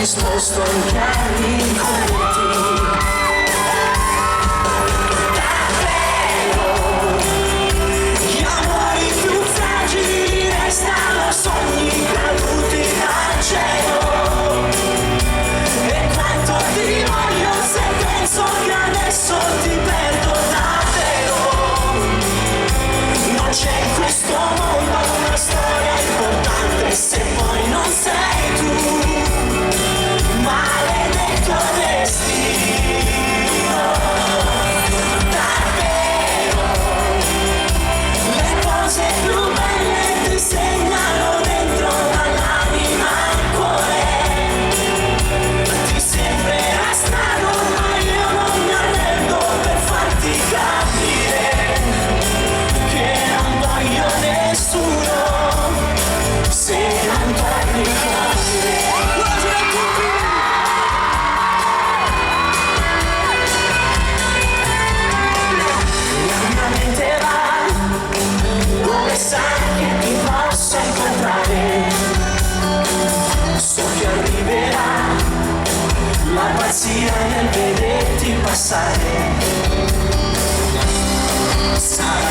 disposto anche a ricordarti. Davvero, gli amori più fragili restano sogni caduti dal cielo. E quanto ti voglio se penso che adesso ti perdo davvero. Non c'è in questo mondo una storia importante se poi non sei tu. Maledetto destino, davvero. Le cose più belle ti segnano dentro dall'anima al cuore. Ti sembrerà strano ma io non mi arrendo per farti capire che non voglio nessuno se non torni con me. Sai che ti posso incontrare, so che arriverà la pazzia nel vederti passare. Sarà